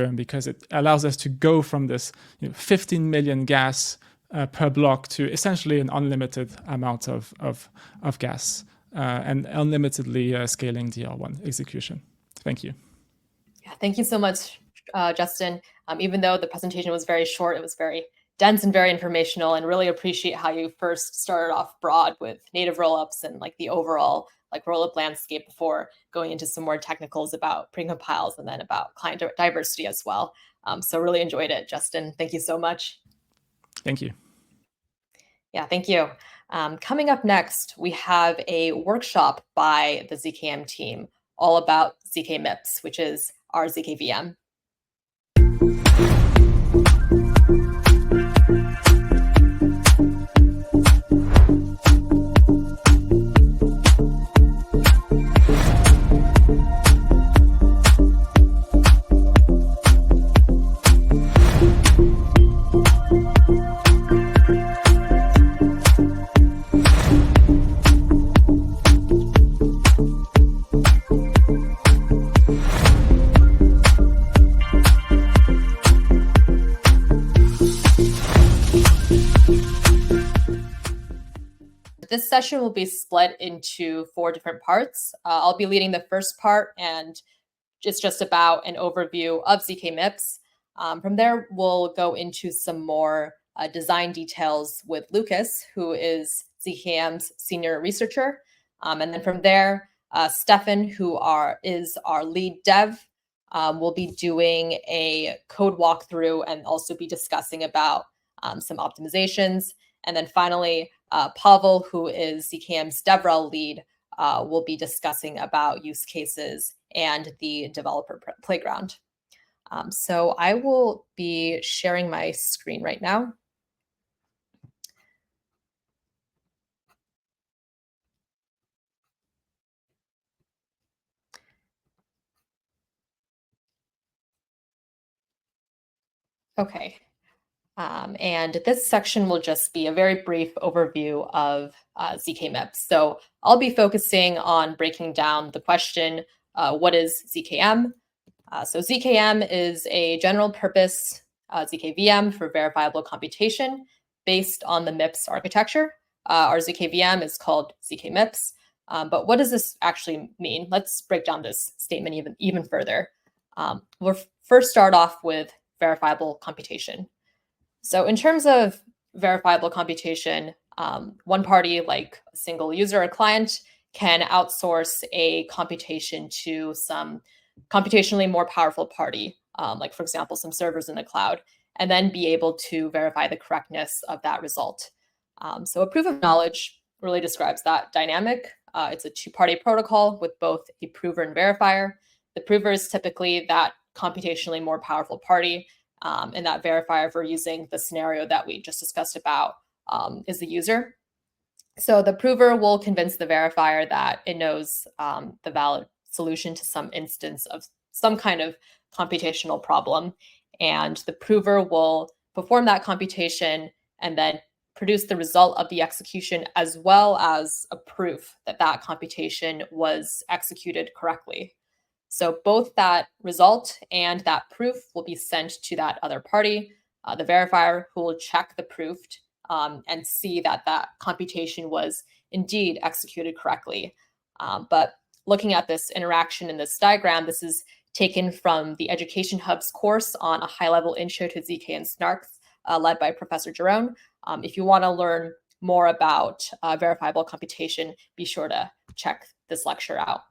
because it allows us to go from this 15 million gas per block to essentially an unlimited amount of gas and unlimitedly scaling DR1 execution. Thank you. Yeah, thank you so much, Justin. Even though the presentation was very short, it was very dense and very informational, and really appreciate how you first started off broad with native rollups and like the overall like rollup landscape before going into some more technicals about precompiles and then about client diversity as well. So really enjoyed it, Justin. Thank you so much. Thank you. Yeah, thank you. Coming up next, we have a workshop by the ZKM team all about ZK MIPS, which is our zkVM. This session will be split into 4 different parts. I'll be leading the first part, and it's just about an overview of ZK MIPS. From there, we'll go into some more design details with Lucas, who is ZKM's senior researcher. And then from there, Stefan, who is our lead dev, will be doing a code walkthrough and also be discussing about some optimizations. And then finally, Pavel, who is ZKM's DevRel lead, will be discussing about use cases and the developer playground. So I will be sharing my screen right now. Okay. And this section will just be a very brief overview of ZK MIPS. So I'll be focusing on breaking down the question, what is ZKM? So ZKM is a general purpose zkVM for verifiable computation based on the MIPS architecture. Our zkVM is called ZK MIPS. But what does this actually mean? Let's break down this statement even further. We'll first start off with verifiable computation. So in terms of verifiable computation, one party, like a single user or client, can outsource a computation to some computationally more powerful party, like, for example, some servers in the cloud, and then be able to verify the correctness of that result. So a proof of knowledge really describes that dynamic. It's a two-party protocol with both a prover and verifier. The prover is typically that computationally more powerful party, and that verifier, for using the scenario that we just discussed about, is the user. So the prover will convince the verifier that it knows the valid solution to some instance of some kind of computational problem. And the prover will perform that computation and then produce the result of the execution, as well as a proof that that computation was executed correctly. So both that result and that proof will be sent to that other party, the verifier, who will check the proof and see that that computation was indeed executed correctly. But looking at this interaction in this diagram, this is taken from the Education Hub's course on a high-level intro to ZK and SNARKs, led by Professor Jerome. If you want to learn more about verifiable computation, be sure to check this lecture out.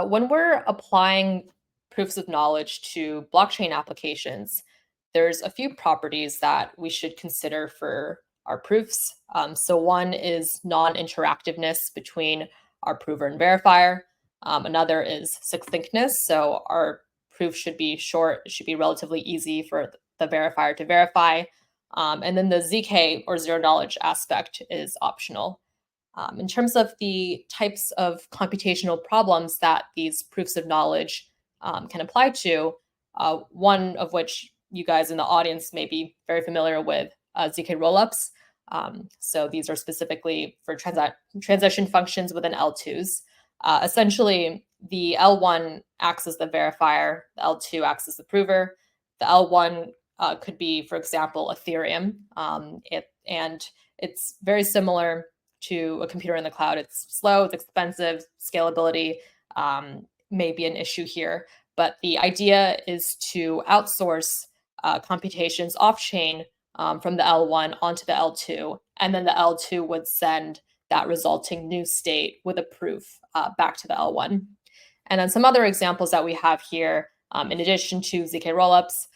When we're applying proofs of knowledge to blockchain applications, there's a few properties that we should consider for our proofs. So one is non-interactiveness between our prover and verifier. Another is succinctness. So our proof should be short. It should be relatively easy for the verifier to verify. And then the ZK, or zero knowledge aspect, is optional. In terms of the types of computational problems that these proofs of knowledge can apply to, one of which you guys in the audience may be very familiar with, ZK rollups. So these are specifically for transition functions within L2s. Essentially, the L1 acts as the verifier, the L2 acts as the prover. The L1 could be, for example, Ethereum, and it's very similar to a computer in the cloud. It's slow, it's expensive, scalability may be an issue here, but the idea is to outsource computations off-chain from the L1 onto the L2, and then the L2 would send that resulting new state with a proof back to the L1. And then some other examples that we have here, in addition to ZK rollups,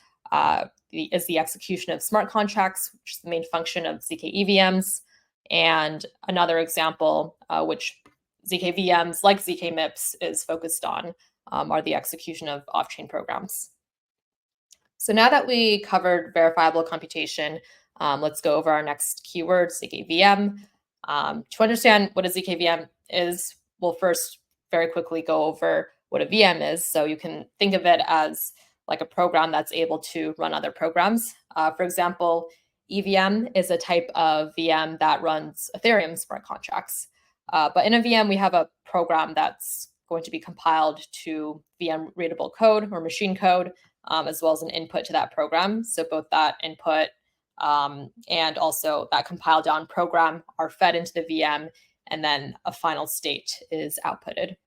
is the execution of smart contracts, which is the main function of zkEVMs. And another example, which zkVMs like zkMIPS is focused on, are the execution of off-chain programs. So now that we covered verifiable computation, let's go over our next keyword, zkVM. To understand what a zkVM is, we'll first very quickly go over what a VM is. So you can think of it as like a program that's able to run other programs. For example, EVM is a type of VM that runs Ethereum smart contracts. But in a VM, we have a program that's going to be compiled to VM readable code or machine code, as well as an input to that program. So both that input and also that compiled down program are fed into the VM, and then a final state is outputted.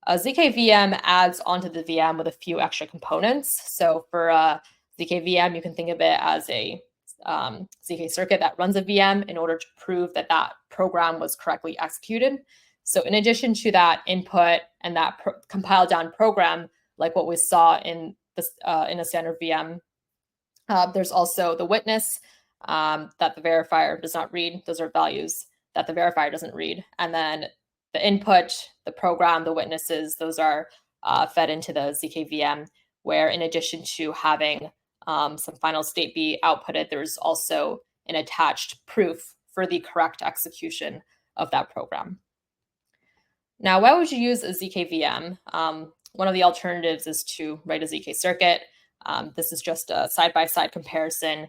A zkVM adds onto the VM with a few extra components. So for a zkVM, you can think of it as a ZK circuit that runs a VM in order to prove that that program was correctly executed. So in addition to that input and that compiled down program, like what we saw in a standard VM, there's also the witness that the verifier does not read. Those are values that the verifier doesn't read. And then the input, the program, the witnesses, those are fed into the zkVM, where in addition to having some final state be outputted, there's also an attached proof for the correct execution of that program. Now, why would you use a zkVM? One of the alternatives is to write a ZK circuit. This is just a side-by-side comparison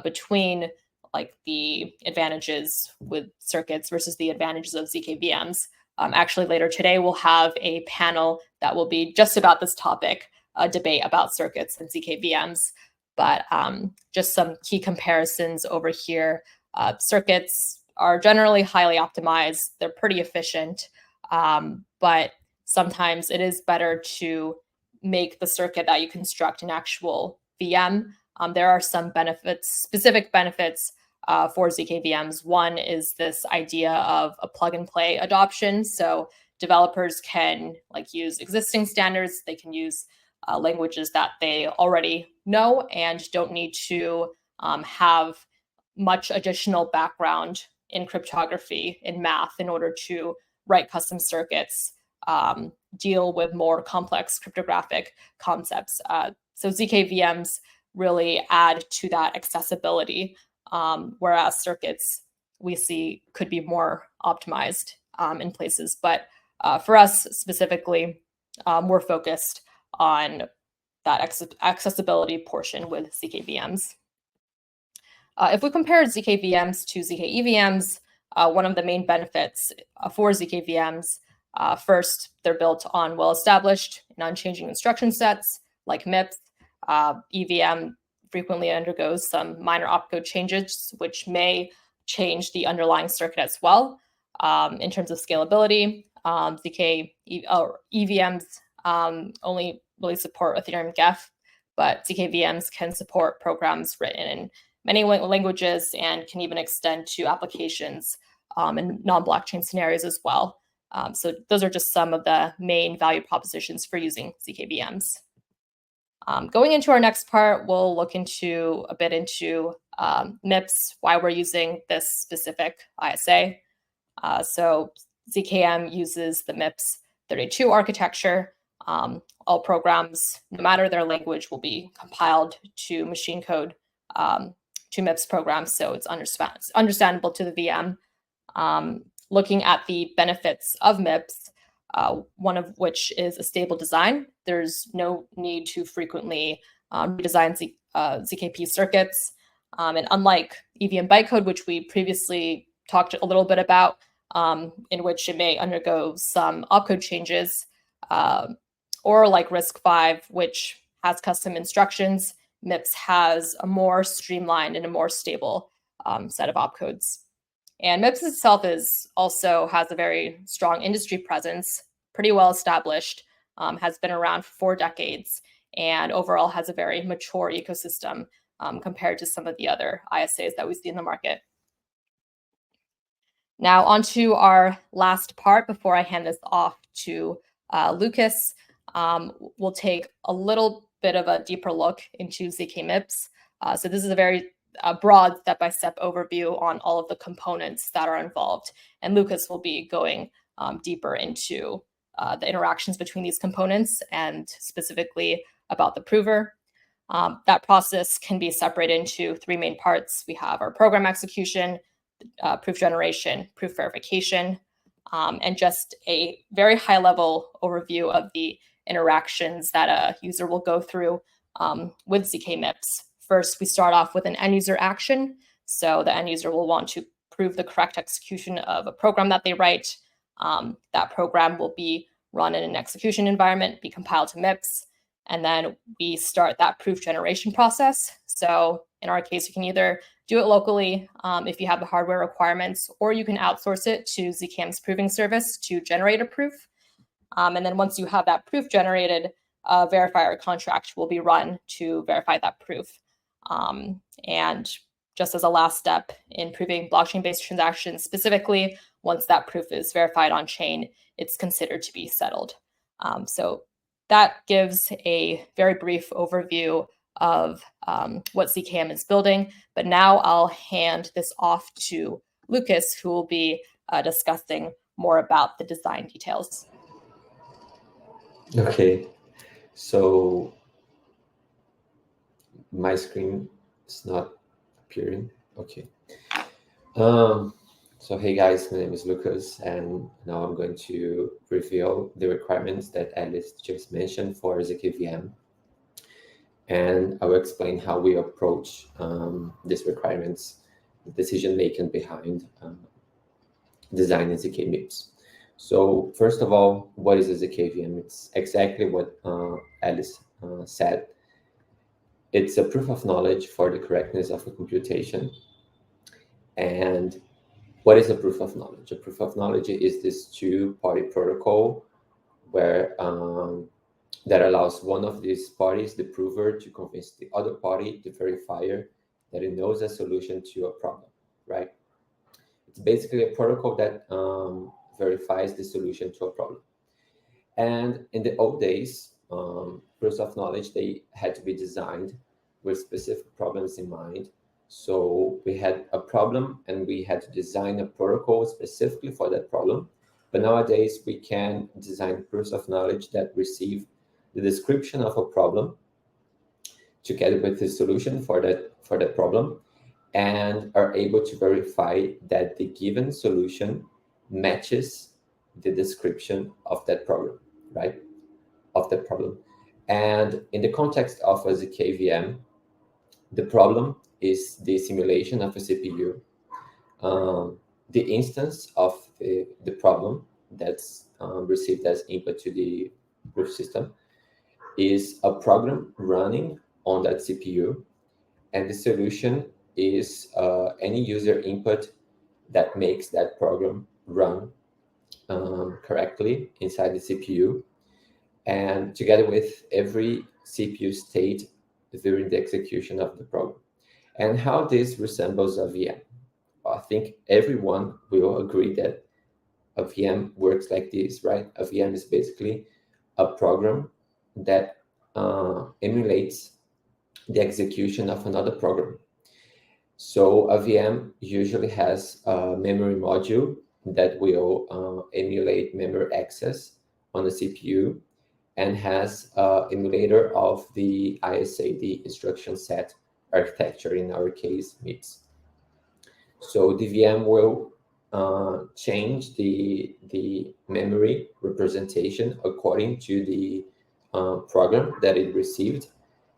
between like the advantages with circuits versus the advantages of zkVMs. Actually, later today, we'll have a panel that will be just about this topic, a debate about circuits and zkVMs. But just some key comparisons over here. Circuits are generally highly optimized. They're pretty efficient, but sometimes it is better to make the circuit that you construct an actual VM. There are some benefits, specific benefits for zkVMs. One is this idea of a plug and play adoption. So developers can like use existing standards. They can use languages that they already know and don't need to have much additional background in cryptography, in math, in order to write custom circuits, deal with more complex cryptographic concepts. So zkVMs really add to that accessibility, whereas circuits we see could be more optimized in places. But for us specifically, we're focused on that accessibility portion with zkVMs. If we compare zkVMs to zkEVMs, one of the main benefits for zkVMs, first, they're built on well-established and unchanging instruction sets like MIPS. EVM frequently undergoes some minor opcode changes, which may change the underlying circuit as well. In terms of scalability, EVMs only really support Ethereum GEF, but zkVMs can support programs written in many languages and can even extend to applications in non-blockchain scenarios as well. So those are just some of the main value propositions for using zkVMs. Going into our next part, we'll look into a bit into MIPS, why we're using this specific ISA. So ZKM uses the MIPS 32 architecture. All programs, no matter their language, will be compiled to machine code to MIPS programs, so it's understandable to the VM. Looking at the benefits of MIPS, one of which is a stable design. There's no need to frequently redesign ZKP circuits. And unlike EVM bytecode, which we previously talked a little bit about, in which it may undergo some opcode changes, Or like RISC-V, which has custom instructions, MIPS has a more streamlined and a more stable set of opcodes. And MIPS itself also has a very strong industry presence, pretty well established, has been around for 4 decades, and overall has a very mature ecosystem compared to some of the other ISAs that we see in the market. Now on to our last part before I hand this off to Lucas. We'll take a little bit of a deeper look into ZK MIPS. So this is a very broad step-by-step overview on all of the components that are involved. And Lucas will be going deeper into the interactions between these components and specifically about the prover. That process can be separated into 3 main parts. We have our program execution, proof generation, proof verification, and just a very high-level overview of the interactions that a user will go through with ZK MIPS. First, we start off with an end-user action. So the end user will want to prove the correct execution of a program that they write. That program will be run in an execution environment, be compiled to MIPS, and then we start that proof generation process. So in our case, you can either do it locally if you have the hardware requirements, or you can outsource it to ZKM's proving service to generate a proof. And then once you have that proof generated, a verifier contract will be run to verify that proof. And just as a last step in proving blockchain-based transactions specifically, once that proof is verified on chain, it's considered to be settled. So that gives a very brief overview of what ZKM is building. But now I'll hand this off to Lucas, who will be discussing more about the design details. Okay, so my screen is not appearing. Okay. So hey guys, my name is Lucas, and now I'm going to reveal the requirements that Alice just mentioned for zkVM. And I will explain how we approach these requirements, the decision-making behind designing ZK MIPS. So first of all, what is a zkVM? It's exactly what Alice said. It's a proof of knowledge for the correctness of a computation. And what is a proof of knowledge? A proof of knowledge is this 2-party protocol where that allows one of these parties, the prover, to convince the other party, the verifier, that it knows a solution to a problem, right? It's basically a protocol that verifies the solution to a problem. And in the old days, proofs of knowledge, they had to be designed with specific problems in mind. So we had a problem and we had to design a protocol specifically for that problem. But nowadays we can design proofs of knowledge that receive the description of a problem together with the solution for that problem, and are able to verify that the given solution matches the description of that problem, right? Of that problem. And in the context of a zkVM, the problem is the simulation of a CPU. The instance of the problem that's received as input to the proof system is a program running on that CPU, and the solution is any user input that makes that program run correctly inside the CPU, and together with every CPU state during the execution of the program. And how this resembles a VM. I think everyone will agree that a VM works like this, right? A VM is basically a program that emulates the execution of another program. So a VM usually has a memory module that will emulate memory access on the CPU, and has an emulator of the ISA, the instruction set architecture, in our case, MIPS. So the VM will change the memory representation according to the program that it received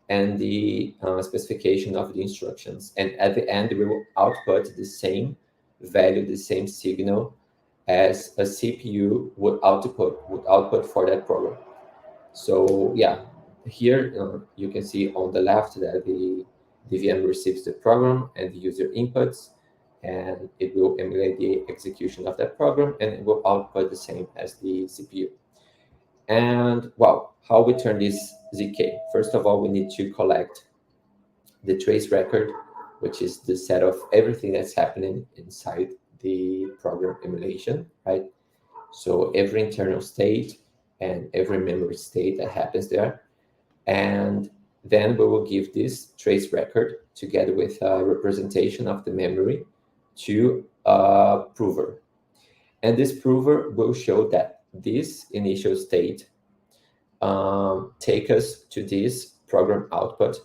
and the specification of the instructions. And at the end, we will output the same value, the same signal as a CPU would output for that program. So yeah, here you can see on the left that the VM receives the program and the user inputs, and it will emulate the execution of that program, and it will output the same as the CPU. And well, how we turn this ZK? First of all, we need to collect the trace record, which is the set of everything that's happening inside the program emulation, right? So every internal state and every memory state that happens there. And then we will give this trace record together with a representation of the memory to a prover. And this prover will show that this initial state take us to this program output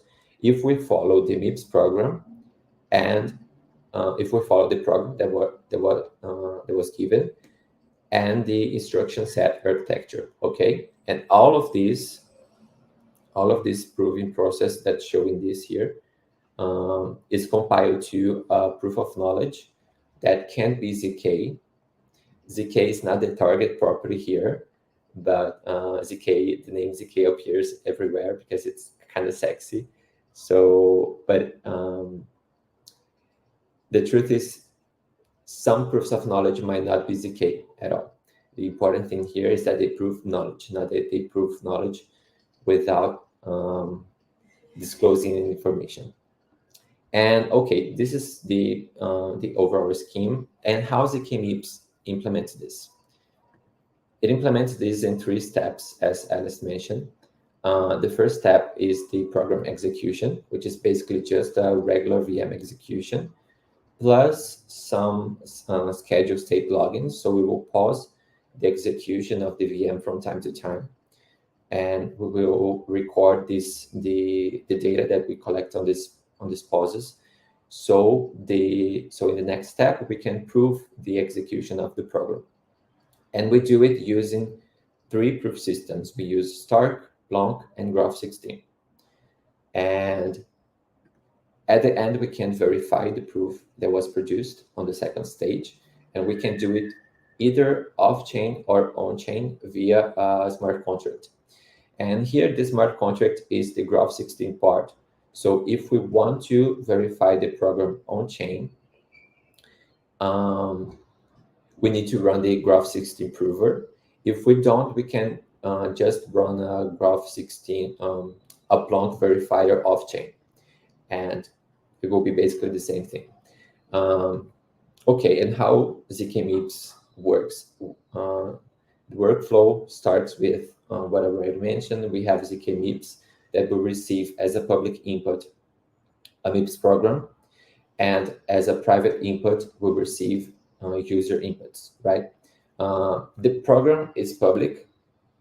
if we follow the MIPS program, and if we follow the program that was given, and the instruction set architecture. Okay, and all of this proving process that's showing this here is compiled to a proof of knowledge that can be ZK. ZK is not the target property here, but ZK, the name ZK appears everywhere because it's kind of sexy. So, but the truth is, some proofs of knowledge might not be ZK at all. The important thing here is that they prove knowledge, not that they prove knowledge without disclosing information. And okay, this is the overall scheme, and how ZKMIPS implements this. It implements this in 3 steps, as Alice mentioned. The first step is the program execution, which is basically just a regular VM execution, plus some schedule state logins. So we will pause the execution of the VM from time to time, and we will record the data that we collect on these pauses. So in the next step, we can prove the execution of the program. And we do it using 3 proof systems. We use Stark, Blanc, and Graph16. And at the end, we can verify the proof that was produced on the second stage. And we can do it either off-chain or on-chain via a smart contract. And here, the smart contract is the Graph16 part. So if we want to verify the program on-chain, we need to run the Graph16 prover. If we don't, we can just run a Graph16 a Blanc verifier off-chain, and it will be basically the same thing. Okay, and how ZKMIPS works. The workflow starts with what I already mentioned. We have ZKMIPS that will receive as a public input a MIPS program, and as a private input will receive user inputs, right? The program is public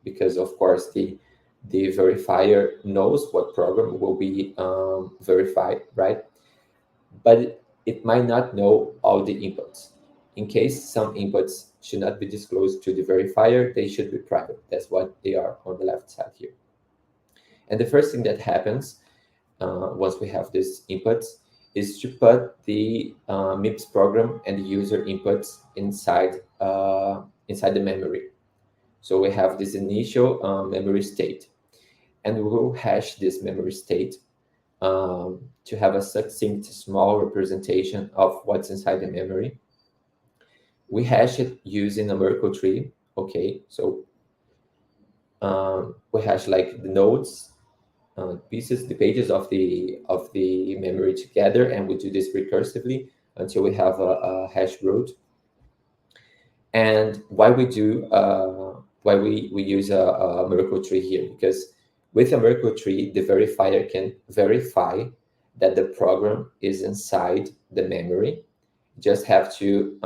because, of course, the verifier knows what program will be verified, right? But it might not know all the inputs. In case some inputs should not be disclosed to the verifier, they should be private. That's what they are on the left side here. And the first thing that happens once we have these inputs is to put the MIPS program and the user inputs inside the memory. So we have this initial memory state, and we will hash this memory state to have a succinct small representation of what's inside the memory. We hash it using a Merkle tree. Okay, so we hash like the nodes, pieces, the pages of the memory together, and we do this recursively until we have a hash root. And why we use a Merkle tree here? Because with a Merkle tree, the verifier can verify that the program is inside the memory. Just have to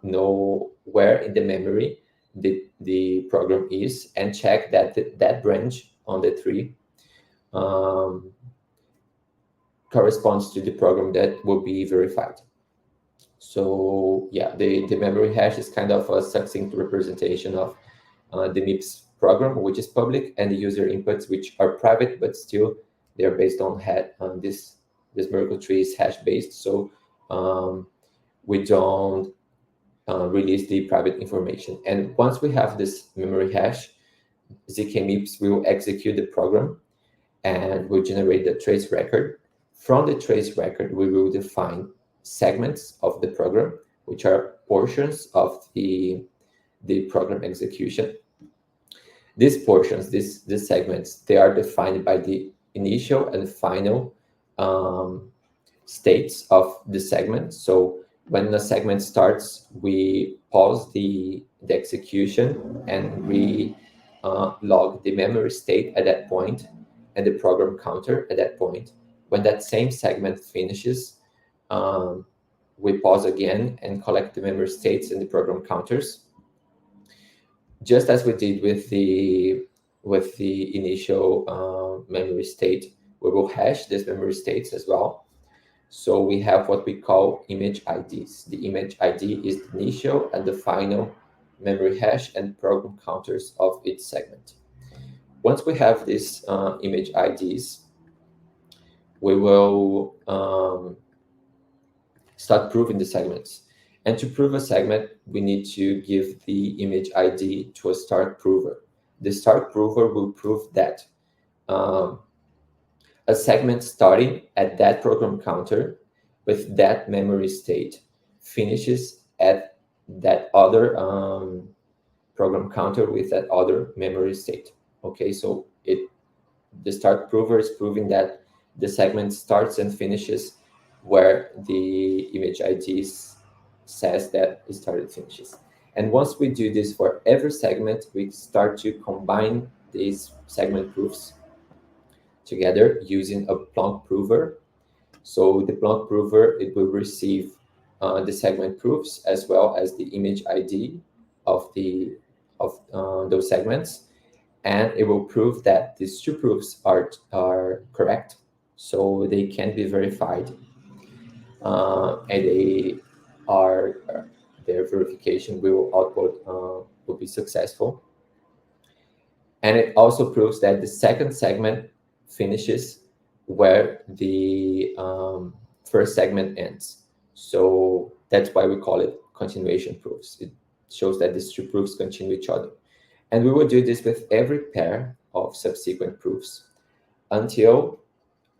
know where in the memory the program is, and check that that branch on the tree corresponds to the program that will be verified. So yeah, the memory hash is kind of a succinct representation of the MIPS program, which is public, and the user inputs, which are private, but still they're based on this Merkle tree is hash based. So we don't release the private information. And once we have this memory hash, ZKMIPS will execute the program and will generate the trace record. From the trace record, we will define segments of the program, which are portions of the program execution. These portions, these segments, they are defined by the initial and final states of the segment. So when the segment starts, we pause the execution and we log the memory state at that point and the program counter at that point. When that same segment finishes, we pause again and collect the memory states and the program counters, just as we did with the initial memory state. We will hash these memory states as well. So we have what we call image IDs. The image ID is the initial and the final memory hash and program counters of each segment. Once we have these image IDs, we will start proving the segments. And to prove a segment, we need to give the image ID to a start prover. The start prover will prove that a segment starting at that program counter with that memory state finishes at that other program counter with that other memory state. Okay, so the start prover is proving that the segment starts and finishes where the image ID says that it started finishes. And once we do this for every segment, we start to combine these segment proofs together using a Plonk prover. So the Plonk prover, it will receive the segment proofs as well as the image ID of those segments, and it will prove that these two proofs are correct, so they can be verified, and their verification will be successful. And it also proves that the second segment finishes where the first segment ends. So that's why we call it continuation proofs. It shows that these two proofs continue each other. And we will do this with every pair of subsequent proofs until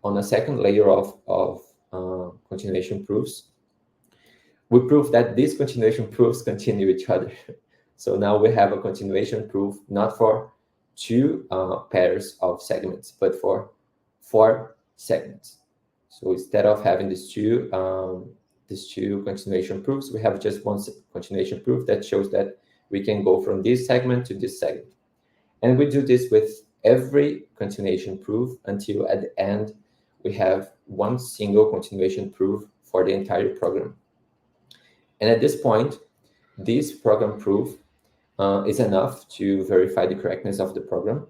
on a second layer of continuation proofs, we prove that these continuation proofs continue each other. So now we have a continuation proof not for two pairs of segments, but for 4 segments. So instead of having these two continuation proofs, we have just one continuation proof that shows that we can go from this segment to this segment. And we do this with every continuation proof until at the end we have one single continuation proof for the entire program. And at this point, this program proof is enough to verify the correctness of the program.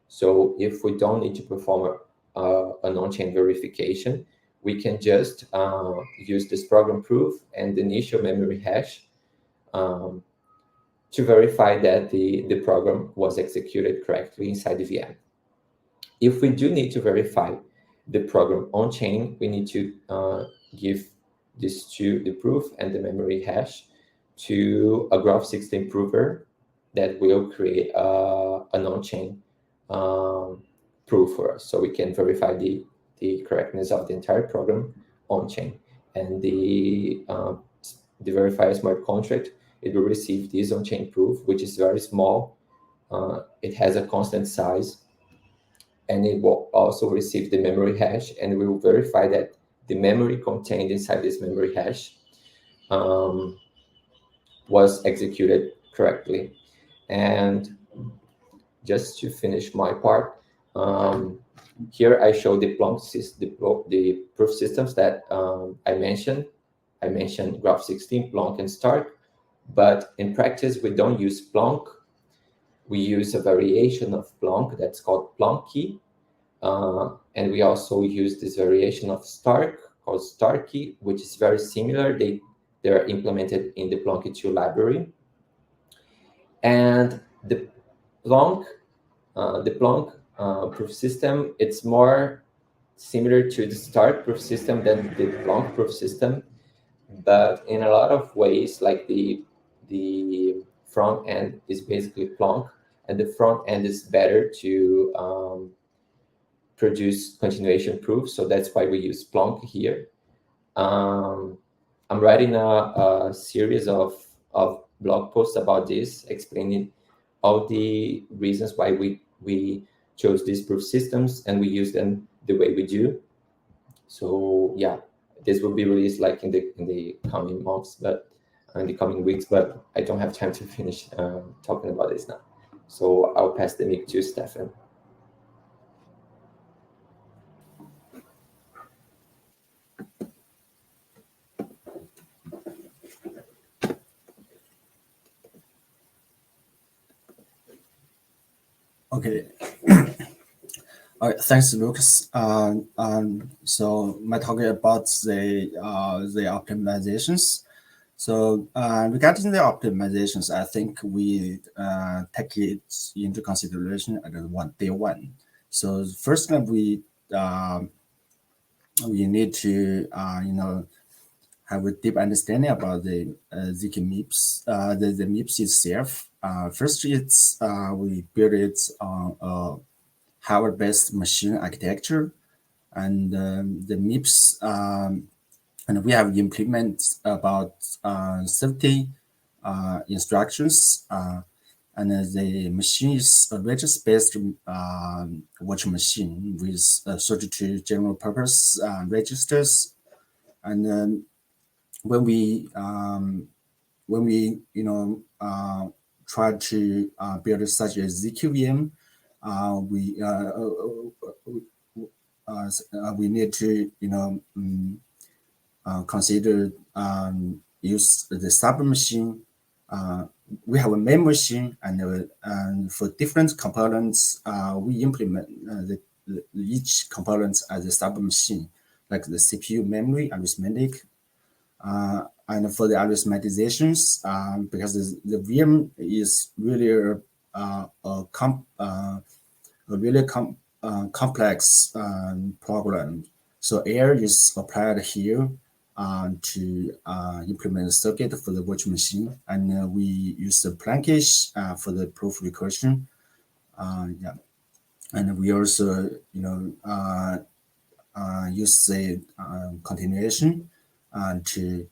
So if we don't need to perform an on-chain verification, we can just use this program proof and the initial memory hash to verify that the program was executed correctly inside the VM. If we do need to verify the program on-chain, we need to give these two, the proof and the memory hash, to a Graph16 prover that will create an on-chain proof for us, so we can verify the correctness of the entire program on-chain. And the verifier smart contract, it will receive this on-chain proof, which is very small. It has a constant size, and it will also receive the memory hash, and we will verify that the memory contained inside this memory hash was executed correctly. And just to finish my part, here I show the the proof systems that I mentioned. I mentioned Graph16, Plonk, and Stark, but in practice we don't use Plonk. We use a variation of Plonk that's called Plonky, and we also use this variation of Stark called Starky, which is very similar. They're implemented in the Plonky2 library. And the Plonk proof system, it's more similar to the Stark proof system than the Plonk proof system, but in a lot of ways, like the the front end is basically Plonk, and the front end is better to produce continuation proof. So that's why we use Plonk here. I'm writing a series of blog posts about this, explaining all the reasons why we chose these proof systems and we use them the way we do. So yeah, this will be released like in the coming months, but in the coming weeks. But I don't have time to finish talking about this now. So I'll pass the mic to Stefan. Okay. All right, thanks, Lucas. So my talk about the optimizations. So regarding the optimizations, I think we take it into consideration at day one. So first, we need to have a deep understanding about the ZK MIPS, the MIPS itself. First, we build it on a Harvard-based machine architecture, and the MIPS, and we have implemented about 30 instructions, and the machine is a registry-based virtual machine with 32 general-purpose registers, and when we try to build such a zkVM, we need to consider use the submachine. We have a main machine, and for different components, we implement each component as a submachine, like the CPU, memory, arithmetic. And for the arithmetizations, because the VM is really complex program, so R is applied here to implement a circuit for the virtual machine, and we use the Plankish for the proof recursion. Yeah, and we also use the continuation to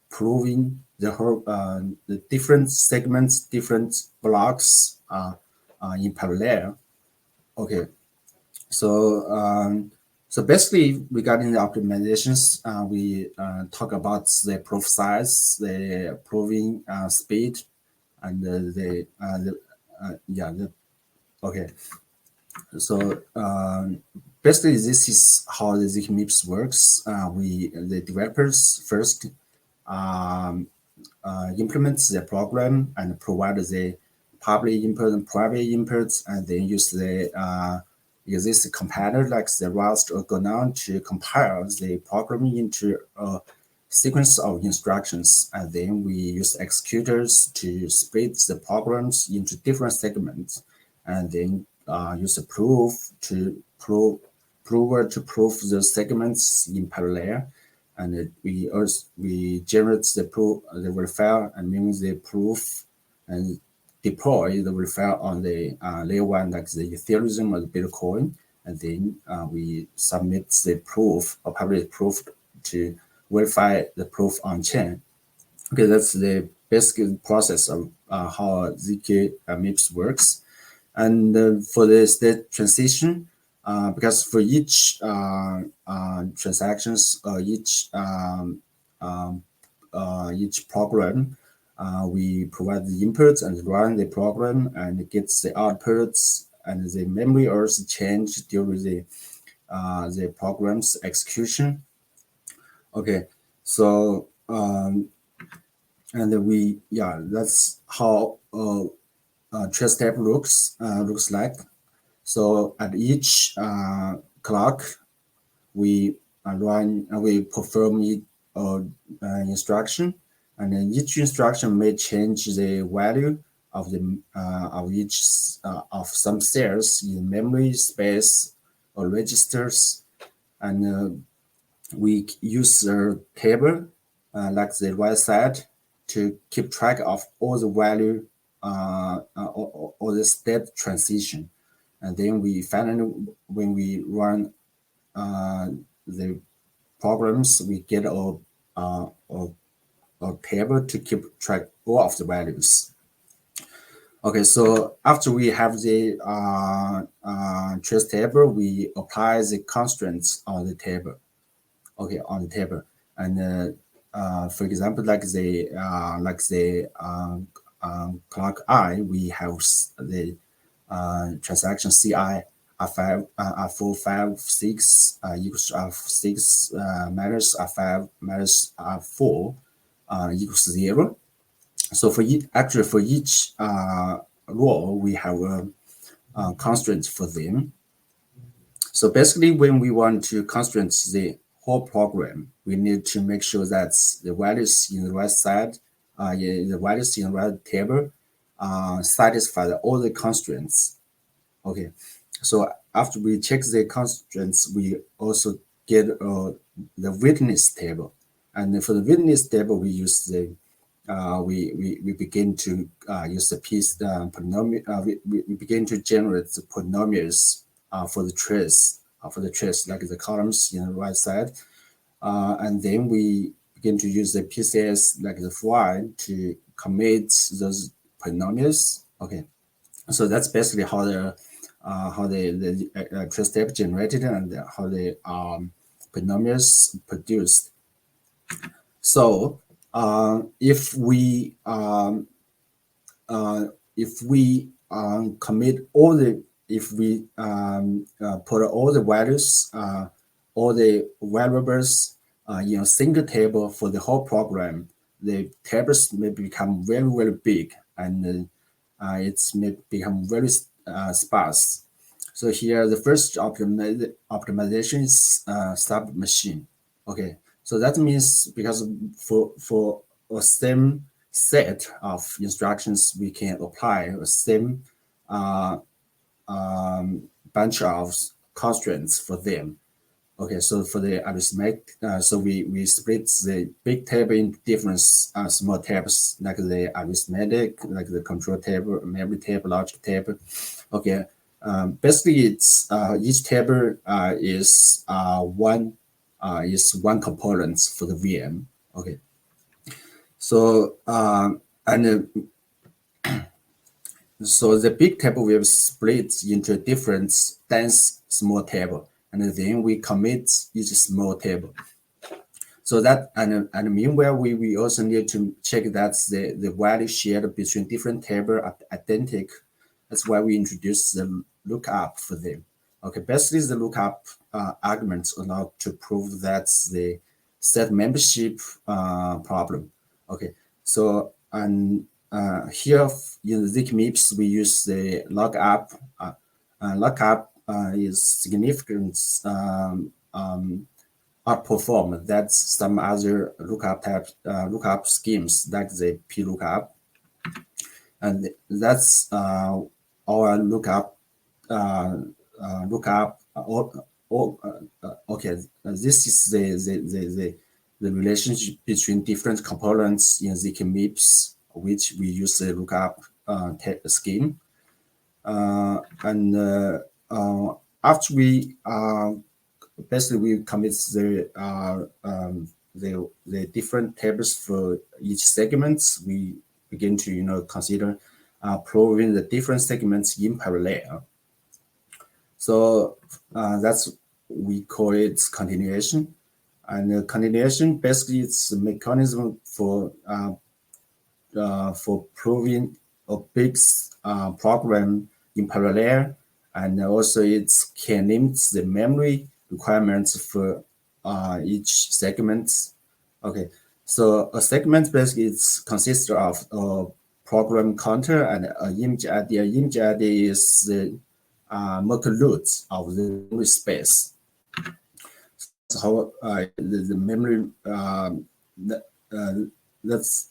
proving the whole the different segments, different blocks in parallel. Okay, so so basically regarding the optimizations, we talk about the proof size, the proving speed, and okay. So basically, this is how the ZK MIPS works. The developers first implement the program and provide the public input and private inputs, and then use the this compiler like the Rust or GNOME to compile the program into a sequence of instructions, and then we use executors to split the programs into different segments, and then use a proof to prove the segments in parallel, and we generate the proof, the verifier, and means the proof, and deploy the verifier on the layer one, like the Ethereum or the Bitcoin, and then we submit the proof or public proof to verify the proof on chain. Okay, that's the basic process of how ZK MIPS works. And for the state transition, because for each transactions, each program, we provide the inputs and run the program, and it gets the outputs, and the memory also change during the program's execution. Okay, so and that's how trace step looks like. So at each clock, we perform each instruction, and then each instruction may change the value of the of each of some cells in memory, space, or registers, and we use a table like the right side to keep track of all the value or the state transition. And then we finally, when we run the programs, we get a table to keep track all of the values. Okay, so after we have the trace table, we apply the constraints on the table. Okay, on the table, and for example, like the clock I, we have the transaction CI R5 R4 5 6 equals R6 minus R5 minus R4 equals 0. So for each row, we have a constraint for them. So basically, when we want to constraint the whole program, we need to make sure that the values in the right side, the values in the right table, satisfy all the constraints. Okay, so after we check the constraints, we also get the witness table, and for the witness table, we use the we begin to use the piece polynomial. We begin to generate the polynomials for the trace, like the columns in the right side, and then we begin to use the PCS like the for to commit those polynomials. Okay, so that's basically how the trace table generated and how the polynomials produced. So if we commit all the, if we put all the values, all the variables in a single table for the whole program, the tables may become very, very big, and it's may become very sparse. So here, the first optimization is sub machine. Okay, so that means because for a same set of instructions, we can apply a same bunch of constraints for them. Okay, so for the arithmetic, so we split the big table into different small tables, like the arithmetic, like the control table, memory table, logic table. Okay, basically it's each table is one component for the VM. Okay, so so the big table will split into different dense small table, and then we commit each small table. So that, and meanwhile, we also need to check that the value shared between different tables are identical. That's why we introduce the lookup for them. Okay, basically the lookup arguments allow to prove that the set membership problem. Okay, so and here in the zkMIPS, we use the lookup. Lookup is significant outperform that's some other lookup types, lookup schemes like the plookup, and that's our lookup. Okay, this is the relationship between different components in zkMIPS, which we use the lookup scheme. And after we basically we commit the different tables for each segment, we begin to consider proving the different segments in parallel. So that's, we call it continuation. And continuation basically it's a mechanism for proving a big program in parallel, and also it can limit the memory requirements for each segment. Okay, so a segment basically consists of a program counter and an image ID. An image ID is the Merkle root of the memory space. So how the memory that's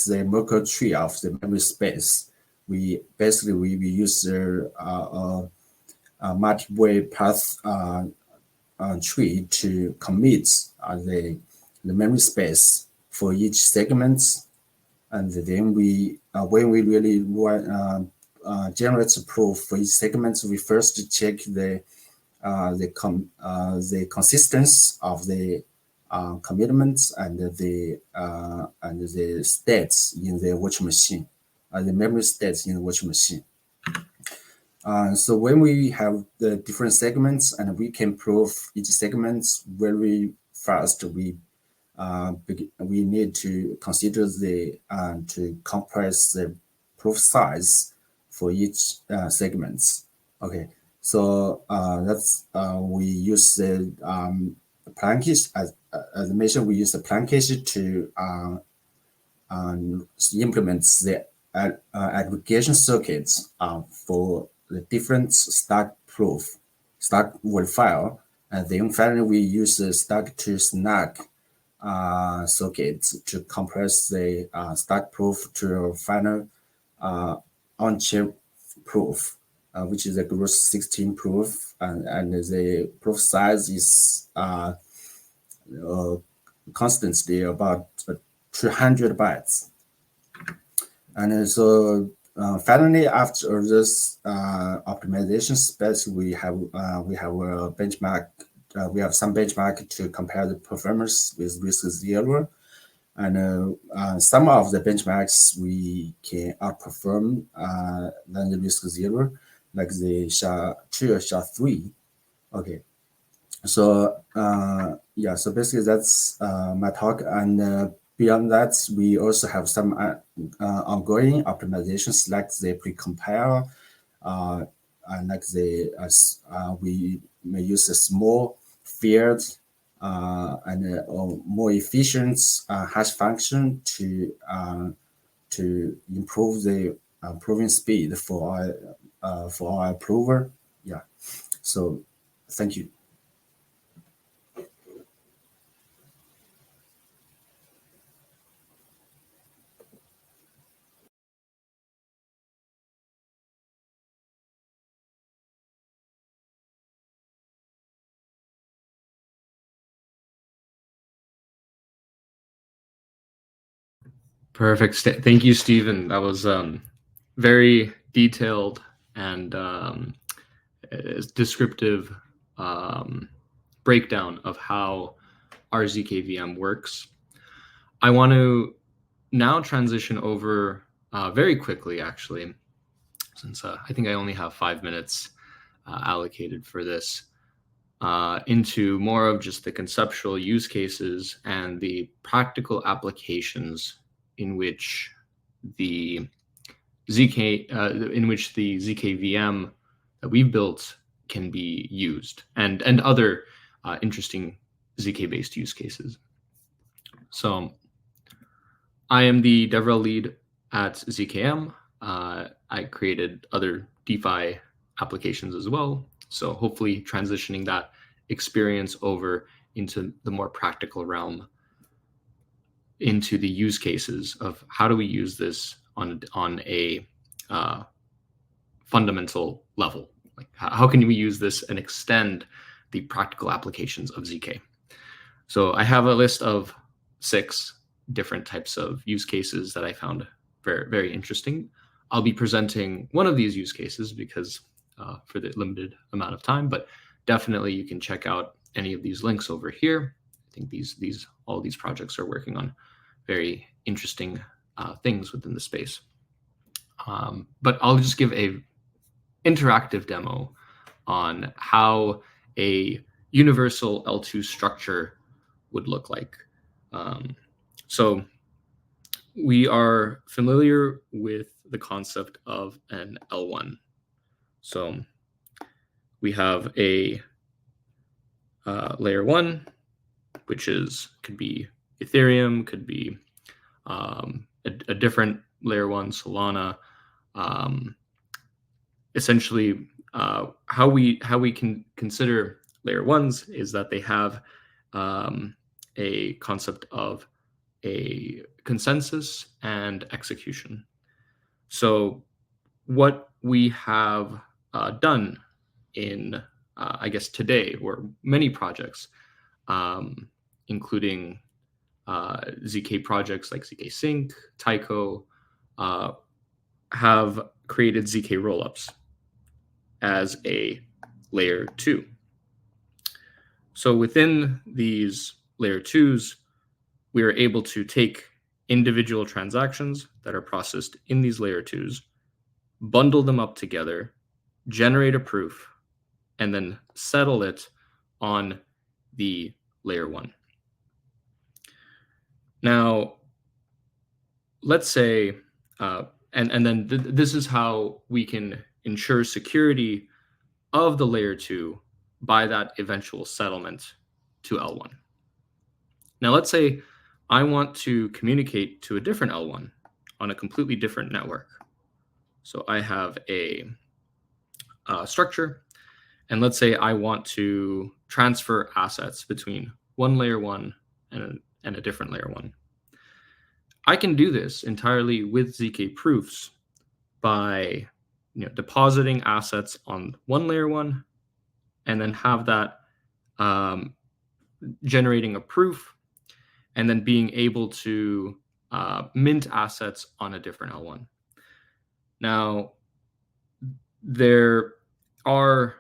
the Merkle tree of the memory space. We use the multi-way path tree to commit the memory space for each segment. And then we, when we really generate the proof for each segment, we first check the consistency of the commitments and the states in the virtual machine, the memory states in the virtual machine. So when we have the different segments and we can prove each segment very fast, we need to consider to compress the proof size for each segments. Okay, so that's we use the plan case as I mentioned. We use the plan case to implement the aggregation circuits for the different stack word file, and then finally we use the stack to snack circuits to compress the stack proof to a final on-chip proof, which is a group 16 proof, and the proof size is constantly about 200 bytes. And so finally, after this optimization steps, we have a benchmark. We have some benchmark to compare the performance with RISC-0, and some of the benchmarks we can outperform than the RISC-0, like the SHA-2 or SHA-3. Okay, so yeah, so basically that's my talk, and beyond that, we also have some ongoing optimizations, like the precompile, and like we may use a small field and more efficient hash function to improve the proving speed for our approver. Yeah. So, thank you. Perfect. Thank you, Stephen. That was very detailed and descriptive breakdown of how our zkVM works. I want to now transition over very quickly, actually, since I think I only have 5 minutes allocated for this, into more of just the conceptual use cases and the practical applications in which the zkVM that we've built can be used, and other interesting ZK-based use cases. So I am the DevRel lead at ZKM. I created other DeFi applications as well. So hopefully transitioning that experience over into the more practical realm, into the use cases of how do we use this on a fundamental level. Like how can we use this and extend the practical applications of ZK? So I have a list of 6 different types of use cases that I found very, very interesting. I'll be presenting one of these use cases because for the limited amount of time, but definitely you can check out any of these links over here. I think all these projects are working on very interesting things within the space. But I'll just give a interactive demo on how a universal L2 structure would look like. So we are familiar with the concept of an L1. So we have a layer 1, which could be Ethereum, could be a different layer 1, Solana. Essentially, how we can consider layer 1s is that they have a concept of a consensus and execution. So what we have done in, I guess today, or many projects, including ZK projects like ZK Sync, Tyco, have created ZK rollups as a layer 2. So within these layer 2s, we are able to take individual transactions that are processed in these layer 2s, bundle them up together, generate a proof, and then settle it on the layer 1. Now, let's say, and then this is how we can ensure security of the layer 2 by that eventual settlement to L1. Now, let's say I want to communicate to a different L1 on a completely different network. So I have a structure, and let's say I want to transfer assets between one layer 1 and a different layer 1. I can do this entirely with ZK proofs by depositing assets on one layer 1 and then have that generating a proof and then being able to mint assets on a different L1. Now, there are,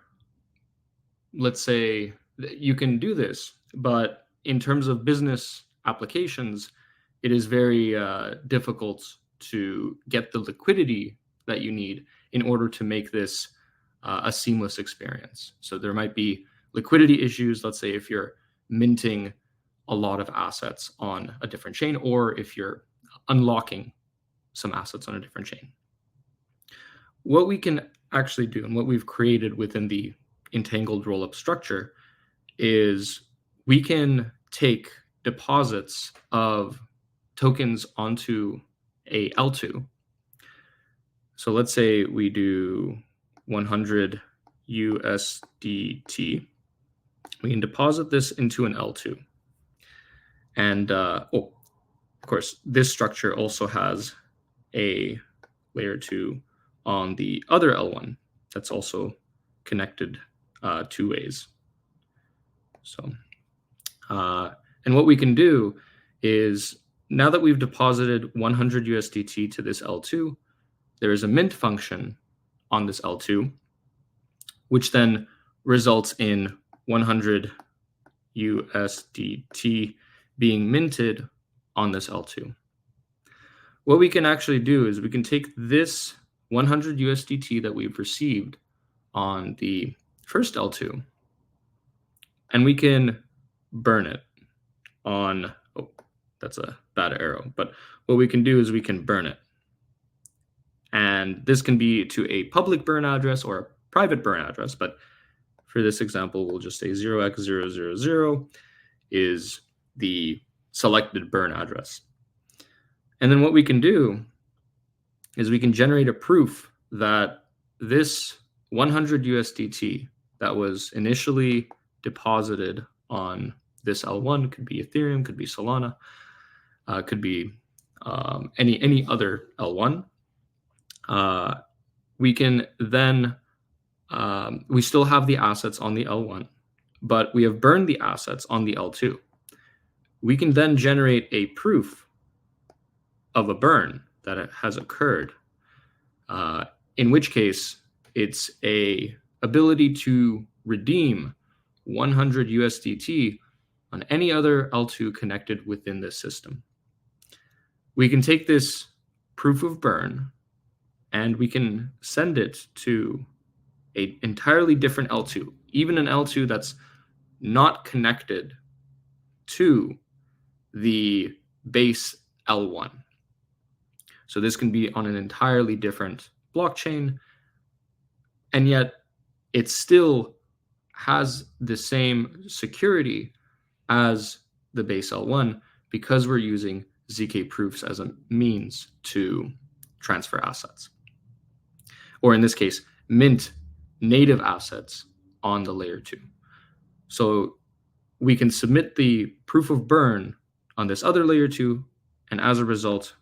let's say, you can do this, but in terms of business applications, it is very difficult to get the liquidity that you need in order to make this a seamless experience. So there might be liquidity issues, let's say if you're minting a lot of assets on a different chain, or if you're unlocking some assets on a different chain. What we can actually do, and what we've created within the entangled rollup structure, is we can take deposits of tokens onto a L2. So let's say we do 100 USDT. We can deposit this into an L2. And of course, this structure also has a layer 2 on the other L1 that's also connected 2 ways. So, and what we can do is, now that we've deposited 100 USDT to this L2, there is a mint function on this L2, which then results in 100 USDT being minted on this L2. What we can actually do is we can take this 100 USDT that we've received on the first L2, and we can burn it on, oh, that's a bad arrow, but what we can do is we can burn it. And this can be to a public burn address or a private burn address, but for this example, we'll just say 0x000 is the selected burn address. And then what we can do is we can generate a proof that this 100 USDT that was initially deposited on this L1, could be Ethereum, could be Solana, could be any other L1. We can then, we still have the assets on the L1, but we have burned the assets on the L2. We can then generate a proof of a burn that it has occurred, in which case it's a ability to redeem 100 USDT on any other L2 connected within this system. We can take this proof of burn and we can send it to an entirely different L2, even an L2 that's not connected to the base L1. So this can be on an entirely different blockchain, and yet it still has the same security as the base L1 because we're using ZK proofs as a means to transfer assets. Or in this case, mint native assets on the layer 2. So we can submit the proof of burn on this other layer 2, and as a result,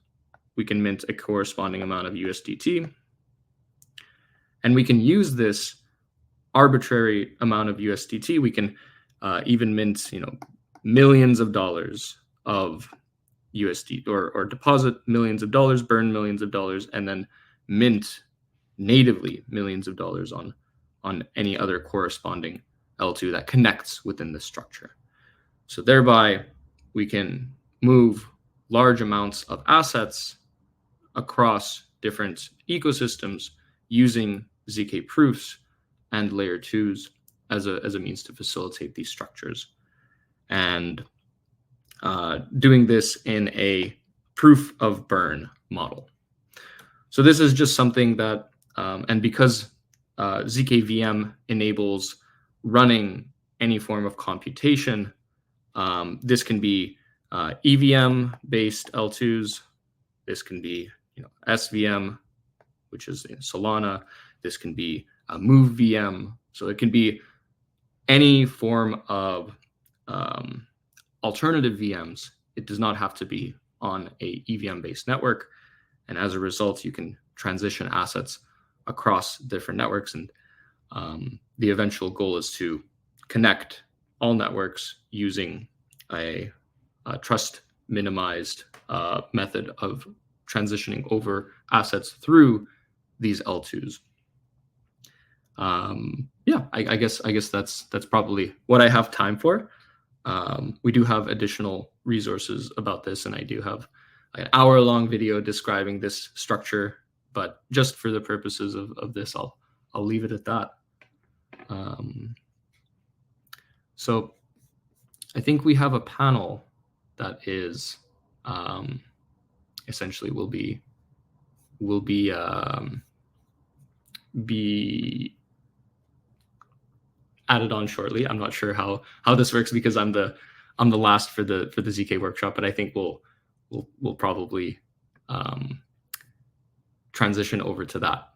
we can mint a corresponding amount of USDT. And we can use this arbitrary amount of USDT. We can even mint, millions of dollars of USD, or deposit millions of dollars, burn millions of dollars, and then mint natively millions of dollars on any other corresponding L2 that connects within the structure. So thereby we can move large amounts of assets across different ecosystems using ZK proofs and layer 2s as a means to facilitate these structures. And doing this in a proof of burn model. So this is just something that, and because zkVM enables running any form of computation, this can be EVM-based L2s. This can be SVM, which is Solana. This can be MoveVM. So it can be any form of alternative VMs. It does not have to be on a EVM-based network. And as a result, you can transition assets across different networks. And the eventual goal is to connect all networks using a trust minimized method of transitioning over assets through these L2s. Yeah, I guess that's probably what I have time for. We do have additional resources about this, and I do have an hour-long video describing this structure, but just for the purposes of this, I'll leave it at that. So I think we have a panel that is essentially will be added on shortly. I'm not sure how this works because I'm the last for the ZK workshop, but I think we'll probably transition over to that.